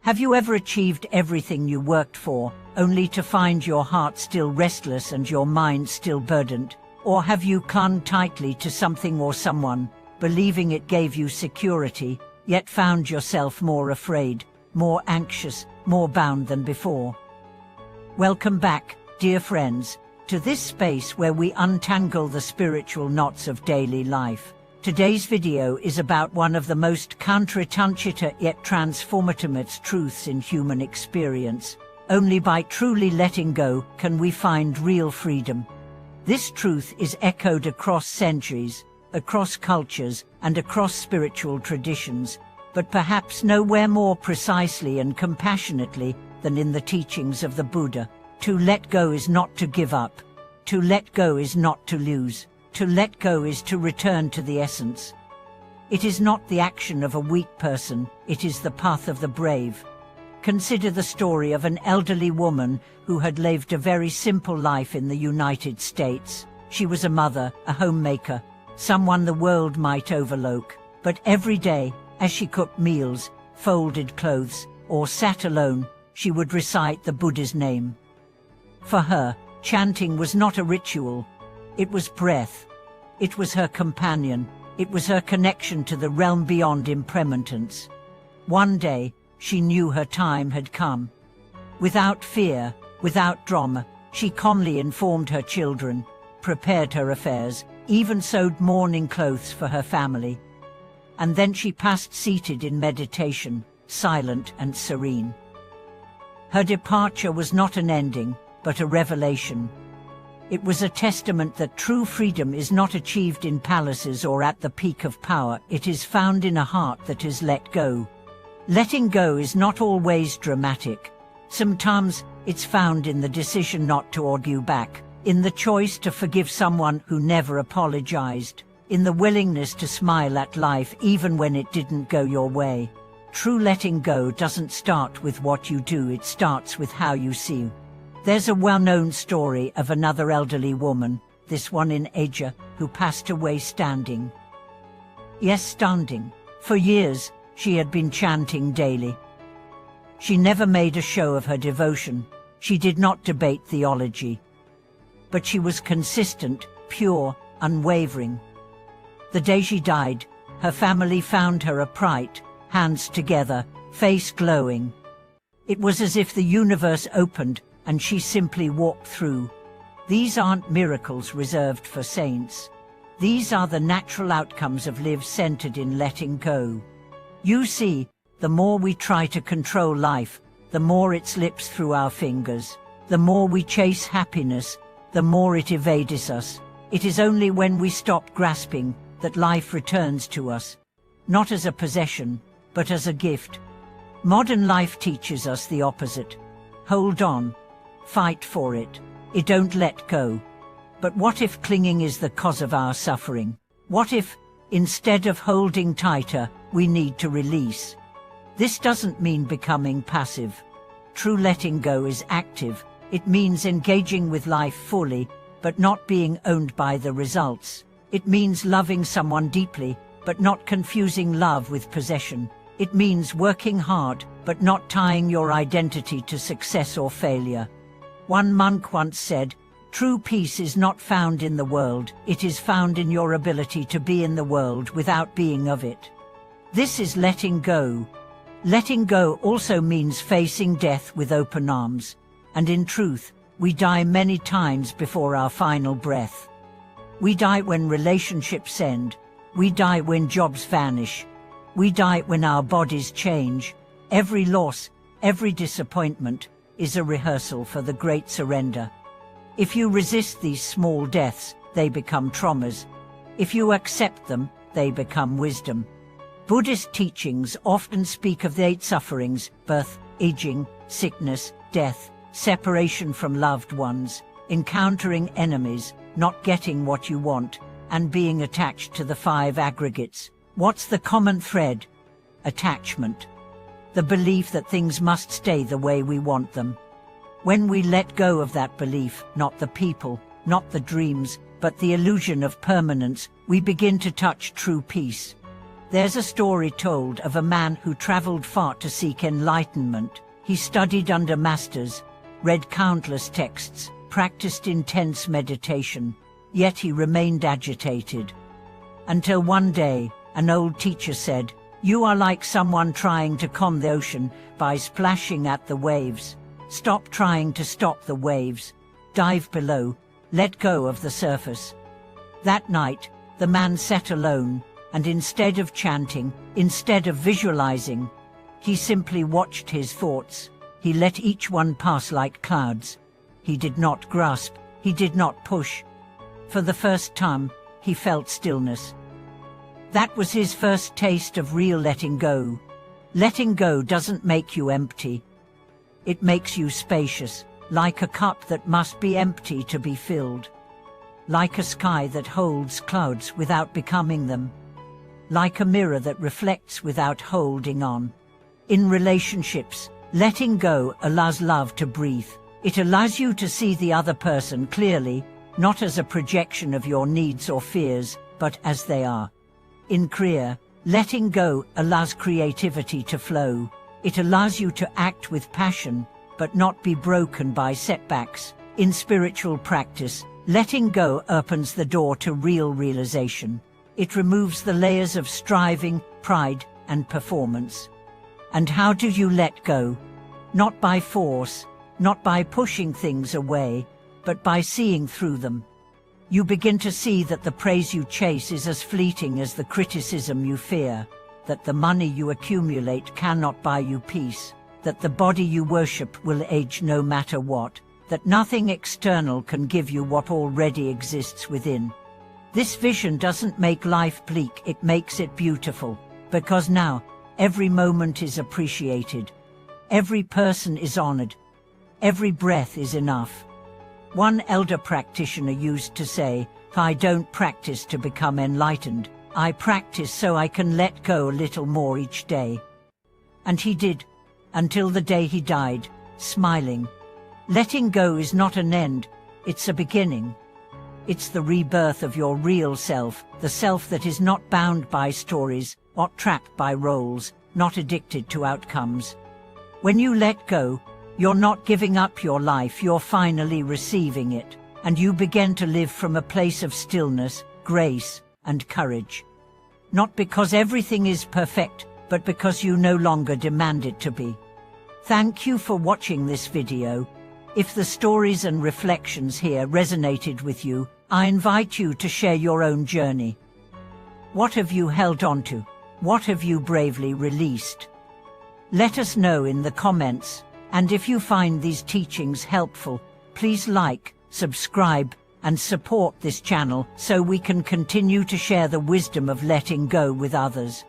Have you ever achieved everything you worked for, only to find your heart still restless and your mind still burdened? Or have you clung tightly to something or someone, believing it gave you security, yet found yourself more afraid, more anxious, more bound than before? Welcome back, dear friends, to this space where we untangle the spiritual knots of daily life. Today's video is about one of the most counterintuitive yet transformative truths in human experience. Only by truly letting go can we find real freedom. This truth is echoed across centuries, across cultures, and across spiritual traditions, but perhaps nowhere more precisely and compassionately than in the teachings of the Buddha. To let go is not to give up. To let go is not to lose. To let go is to return to the essence. It is not the action of a weak person, it is the path of the brave. Consider the story of an elderly woman who had lived a very simple life in the United States. She was a mother, a homemaker, someone the world might overlook. But every day, as she cooked meals, folded clothes, or sat alone, she would recite the Buddha's name. For her, chanting was not a ritual. It was breath. It was her companion. It was her connection to the realm beyond impermanence. One day, she knew her time had come. Without fear, without drama, she calmly informed her children, prepared her affairs, even sewed mourning clothes for her family. And then she passed seated in meditation, silent and serene. Her departure was not an ending, but a revelation. It was a testament that true freedom is not achieved in palaces or at the peak of power. It is found in a heart that is let go. Letting go is not always dramatic. Sometimes it's found in the decision not to argue back, in the choice to forgive someone who never apologized, in the willingness to smile at life even when it didn't go your way. True letting go doesn't start with what you do, it starts with how you see. There's a well-known story of another elderly woman, this one in Asia, who passed away standing. Yes, standing. For years, she had been chanting daily. She never made a show of her devotion. She did not debate theology. But she was consistent, pure, unwavering. The day she died, her family found her upright, hands together, face glowing. It was as if the universe opened and she simply walked through. These aren't miracles reserved for saints. These are the natural outcomes of lives centered in letting go. You see, the more we try to control life, the more it slips through our fingers. The more we chase happiness, the more it evades us. It is only when we stop grasping that life returns to us, not as a possession, but as a gift. Modern life teaches us the opposite. Hold on. Fight for it. Don't let go. But what if clinging is the cause of our suffering? What if, instead of holding tighter, we need to release? This doesn't mean becoming passive. True letting go is active. It means engaging with life fully, but not being owned by the results. It means loving someone deeply, but not confusing love with possession. It means working hard, but not tying your identity to success or failure. One monk once said, "True peace is not found in the world, it is found in your ability to be in the world without being of it." This is letting go. Letting go also means facing death with open arms. And in truth, we die many times before our final breath. We die when relationships end. We die when jobs vanish. We die when our bodies change. Every loss, every disappointment, is a rehearsal for the great surrender. If you resist these small deaths, they become traumas. If you accept them, they become wisdom. Buddhist teachings often speak of the 8 sufferings: birth, aging, sickness, death, separation from loved ones, encountering enemies, not getting what you want, and being attached to the 5 aggregates. What's the common thread? Attachment. The belief that things must stay the way we want them. When we let go of that belief, not the people, not the dreams, but the illusion of permanence, we begin to touch true peace. There's a story told of a man who traveled far to seek enlightenment. He studied under masters, read countless texts, practiced intense meditation, yet he remained agitated. Until one day, an old teacher said, "You are like someone trying to calm the ocean by splashing at the waves. Stop trying to stop the waves. Dive below, let go of the surface." That night, the man sat alone, and instead of chanting, instead of visualizing, he simply watched his thoughts. He let each one pass like clouds. He did not grasp, he did not push. For the first time, he felt stillness. That was his first taste of real letting go. Letting go doesn't make you empty. It makes you spacious, like a cup that must be empty to be filled. Like a sky that holds clouds without becoming them. Like a mirror that reflects without holding on. In relationships, letting go allows love to breathe. It allows you to see the other person clearly, not as a projection of your needs or fears, but as they are. In Kriya, letting go allows creativity to flow. It allows you to act with passion, but not be broken by setbacks. In spiritual practice, letting go opens the door to real realization. It removes the layers of striving, pride, and performance. And how do you let go? Not by force, not by pushing things away, but by seeing through them. You begin to see that the praise you chase is as fleeting as the criticism you fear, that the money you accumulate cannot buy you peace, that the body you worship will age no matter what, that nothing external can give you what already exists within. This vision doesn't make life bleak, it makes it beautiful, because now, every moment is appreciated, every person is honored, every breath is enough. One elder practitioner used to say, "I don't practice to become enlightened, I practice so I can let go a little more each day." And he did, until the day he died, smiling. Letting go is not an end, it's a beginning. It's the rebirth of your real self, the self that is not bound by stories, not trapped by roles, not addicted to outcomes. When you let go, you're not giving up your life, you're finally receiving it, and you begin to live from a place of stillness, grace, and courage. Not because everything is perfect, but because you no longer demand it to be. Thank you for watching this video. If the stories and reflections here resonated with you, I invite you to share your own journey. What have you held on to? What have you bravely released? Let us know in the comments. And if you find these teachings helpful, please like, subscribe, and support this channel so we can continue to share the wisdom of letting go with others.